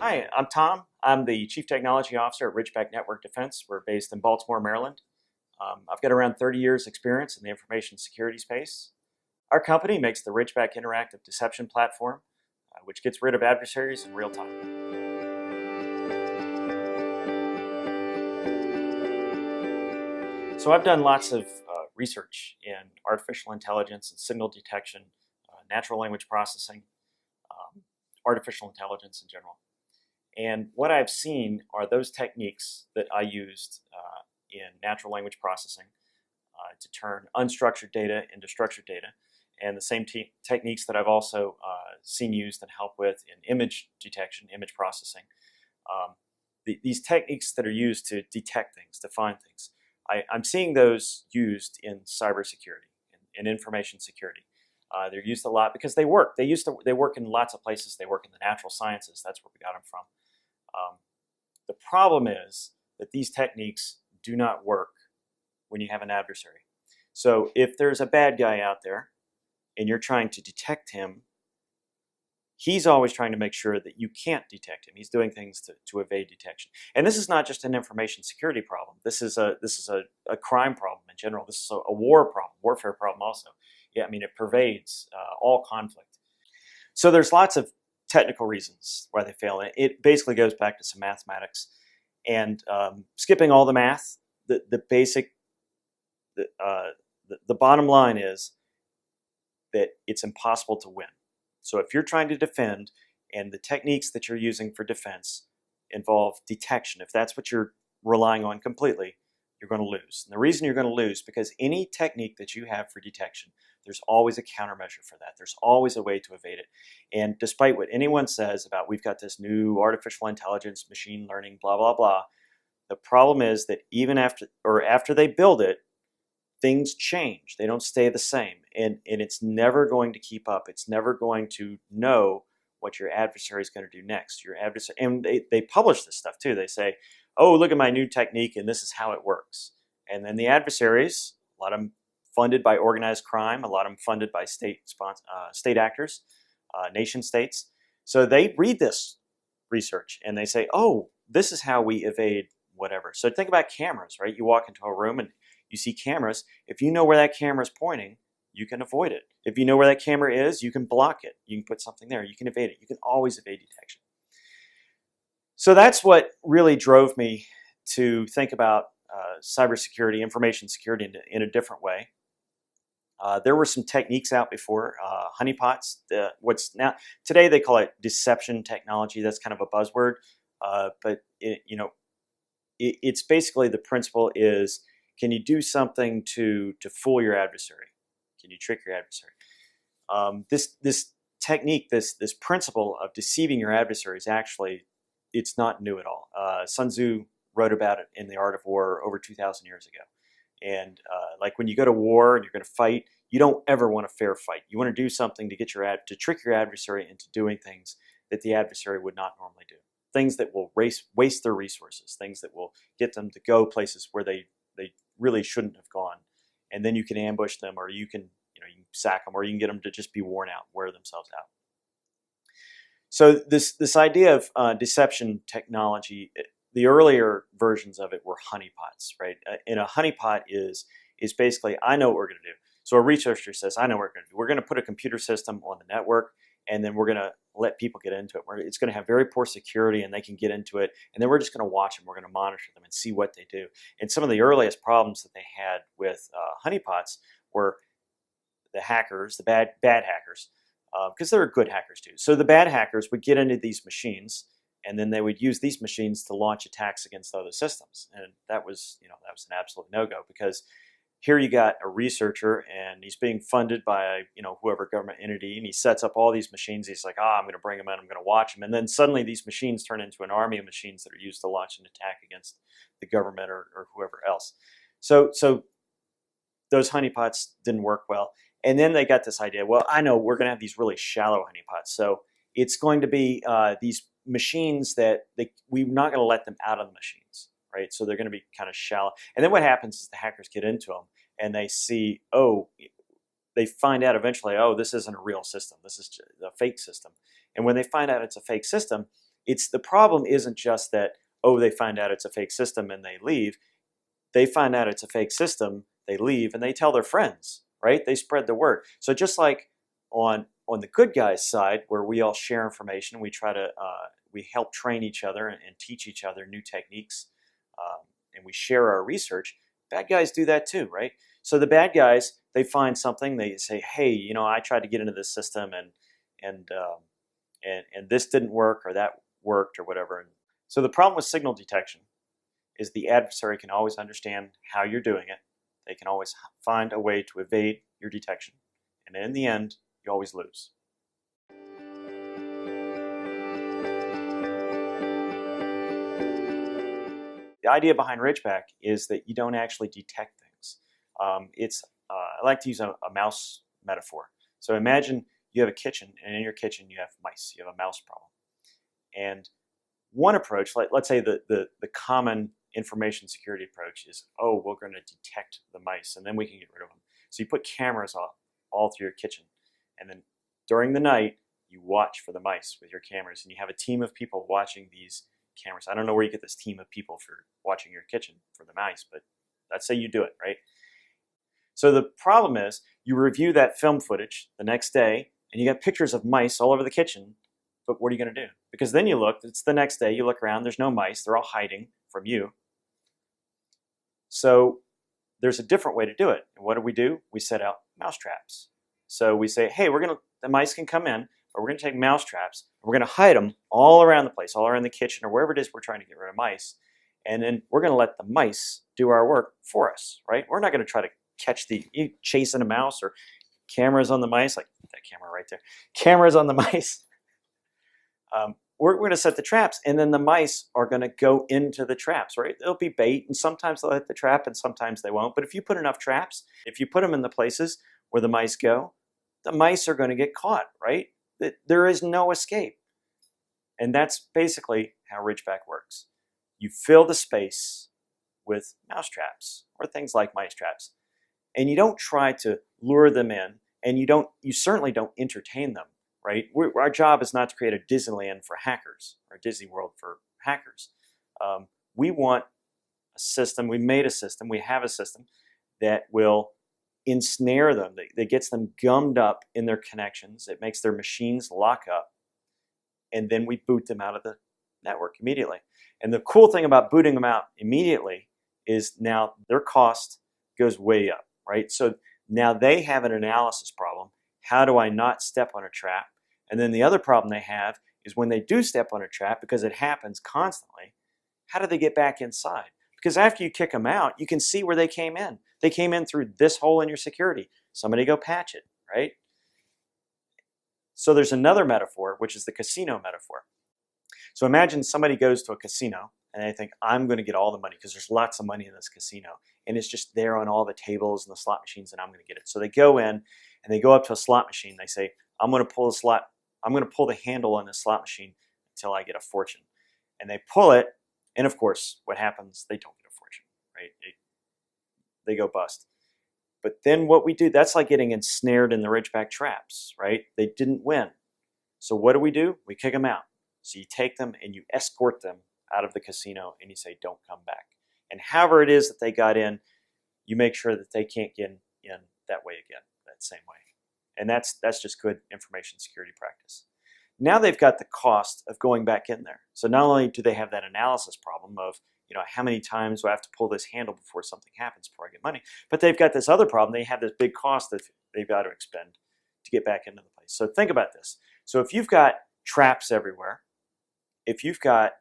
Hi, I'm Tom. I'm the Chief Technology Officer at Ridgeback Network Defense. We're based in Baltimore, Maryland. I've got around 30 years experience in the information security space. Our company makes the Ridgeback Interactive Deception Platform, which gets rid of adversaries in real time. So I've done lots of research in artificial intelligence and signal detection, natural language processing, artificial intelligence in general. And what I've seen are those techniques that I used in natural language processing to turn unstructured data into structured data, and the same techniques that I've also seen used and help with in image detection, image processing. These techniques that are used to detect things, to find things, I'm seeing those used in cybersecurity and information security. They're used a lot because they work. They work in lots of places. They work in the natural sciences. That's where we got them from. The problem is that these techniques do not work when you have an adversary. So if there's a bad guy out there and you're trying to detect him, he's always trying to make sure that you can't detect him. He's doing things to evade detection. And this is not just an information security problem. This is a crime problem in general. This is a war problem, warfare problem also. Yeah, I mean, it pervades all conflict. So there's lots of technical reasons why they fail. It basically goes back to some mathematics. And skipping all the math, the bottom line is that it's impossible to win. So if you're trying to defend and the techniques that you're using for defense involve detection, if that's what you're relying on completely, you're going to lose. And the reason you're going to lose because any technique that you have for detection, there's always a countermeasure for that. There's always a way to evade it. And despite what anyone says about we've got this new artificial intelligence, machine learning, blah, blah, blah, the problem is that even after they build it, things change. They don't stay the same. And it's never going to keep up. It's never going to know what your adversary is going to do next. Your adversary, and they publish this stuff too. They say, oh, look at my new technique and this is how it works. And then the adversaries, a lot of them funded by organized crime, a lot of them funded by state actors, nation states. So they read this research and they say, oh, this is how we evade whatever. So think about cameras, right? You walk into a room and you see cameras. If you know where that camera is pointing, you can avoid it. If you know where that camera is, you can block it. You can put something there. You can evade it. You can always evade detection. So that's what really drove me to think about cybersecurity, information security in a different way. There were some techniques out before, honeypots. Today they call it deception technology. That's kind of a buzzword, but it's basically the principle is, can you do something to fool your adversary? Can you trick your adversary? This technique, this principle of deceiving your adversary is actually, it's not new at all. Sun Tzu wrote about it in The Art of War over 2,000 years ago. And like when you go to war and you're going to fight, you don't ever want a fair fight. You want to do something to trick your adversary into doing things that the adversary would not normally do. Things that will waste their resources, things that will get them to go places where they really shouldn't have gone. And then you can ambush them, or you can sack them, or you can get them to just be worn out, wear themselves out. So this idea of deception technology, the earlier versions of it were honeypots, right? And a honeypot is basically, I know what we're going to do. So a researcher says, I know what we're going to do. We're going to put a computer system on the network, and then we're going to let people get into it. It's going to have very poor security, and they can get into it. And then we're just going to watch them. We're going to monitor them and see what they do. And some of the earliest problems that they had with honeypots were the hackers, the bad hackers, because there are good hackers too. So the bad hackers would get into these machines, and then they would use these machines to launch attacks against other systems. And that was an absolute no-go, because here you got a researcher and he's being funded by whoever government entity, and he sets up all these machines. He's like, I'm going to bring them in, I'm going to watch them. And then suddenly these machines turn into an army of machines that are used to launch an attack against the government or whoever else. So those honeypots didn't work well. And then they got this idea, well, I know we're going to have these really shallow honeypots. So it's going to be these machines that we're not going to let them out of the machines, right? So they're going to be kind of shallow. And then what happens is the hackers get into them and they see, they find out eventually, this isn't a real system. This is a fake system. And when they find out it's a fake system, The problem isn't just that, oh, they find out it's a fake system and they leave. They find out it's a fake system, they leave, and they tell their friends, right? They spread the word. So just like on the good guys side, where we all share information, we try to we help train each other and teach each other new techniques, and we share our research. Bad guys do that too, right? So the bad guys, they find something, they say, hey, you know, I tried to get into this system and this didn't work, or that worked, or whatever. And so the problem with signal detection is the adversary can always understand how you're doing it. They can always find a way to evade your detection. And in the end, you always lose. The idea behind Ridgeback is that you don't actually detect things. I like to use a mouse metaphor. So imagine you have a kitchen, and in your kitchen you have mice. You have a mouse problem. And one approach, let's say the common information security approach is, oh, we're going to detect the mice, and then we can get rid of them. So you put cameras all through your kitchen, and then during the night, you watch for the mice with your cameras, and you have a team of people watching these cameras. I don't know where you get this team of people for watching your kitchen for the mice, but let's say you do it, right? So the problem is, you review that film footage the next day, and you got pictures of mice all over the kitchen, but what are you going to do? Because then you look, it's the next day, you look around, there's no mice, they're all hiding from you. So there's a different way to do it. And what do? We set out mouse traps. So we say, hey, the mice can come in, but we're going to take mouse traps, and we're going to hide them all around the place, all around the kitchen, or wherever it is we're trying to get rid of mice. And then we're going to let the mice do our work for us, right? We're not going to try to catch you chasing a mouse, or cameras on the mice, like that camera right there, cameras on the mice. We're going to set the traps, and then the mice are going to go into the traps, right? They'll be bait, and sometimes they'll hit the trap, and sometimes they won't. But if you put enough traps, if you put them in the places where the mice go, the mice are going to get caught, right? There is no escape. And that's basically how Ridgeback works. You fill the space with mouse traps, or things like mice traps, and you don't try to lure them in, and you certainly don't entertain them. Right? Our job is not to create a Disneyland for hackers, or a Disney World for hackers. We want a system, we have a system that will ensnare them, that gets them gummed up in their connections, it makes their machines lock up, and then we boot them out of the network immediately. And the cool thing about booting them out immediately is now their cost goes way up, right? So now they have an analysis problem. How do I not step on a trap? And then the other problem they have is when they do step on a trap, because it happens constantly, how do they get back inside? Because after you kick them out, you can see where they came in. They came in through this hole in your security. Somebody go patch it, right? So there's another metaphor, which is the casino metaphor. So imagine somebody goes to a casino and they think, I'm going to get all the money because there's lots of money in this casino. And it's just there on all the tables and the slot machines, and I'm going to get it. So they go in and they go up to a slot machine. They say, I'm going to pull the handle on this slot machine until I get a fortune. And they pull it, and of course, what happens? They don't get a fortune, right? They go bust. But then what we do, that's like getting ensnared in the Ridgeback traps, right? They didn't win. So what do? We kick them out. So you take them and you escort them out of the casino, and you say, don't come back. And however it is that they got in, you make sure that they can't get in that way again, that same way. And that's just good information security practice. Now they've got the cost of going back in there. So not only do they have that analysis problem of, how many times do I have to pull this handle before something happens, before I get money, but they've got this other problem. They have this big cost that they've got to expend to get back into the place. So think about this. So if you've got traps everywhere, if you've got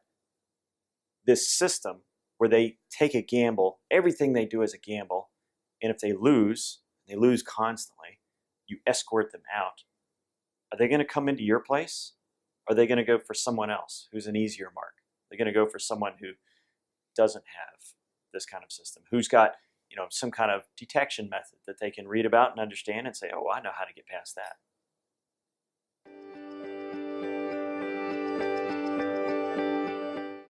this system where they take a gamble, everything they do is a gamble, and if they lose constantly, you escort them out. Are they going to come into your place? Or are they going to go for someone else who's an easier mark? They're going to go for someone who doesn't have this kind of system, who's got some kind of detection method that they can read about and understand and say, oh, I know how to get past that.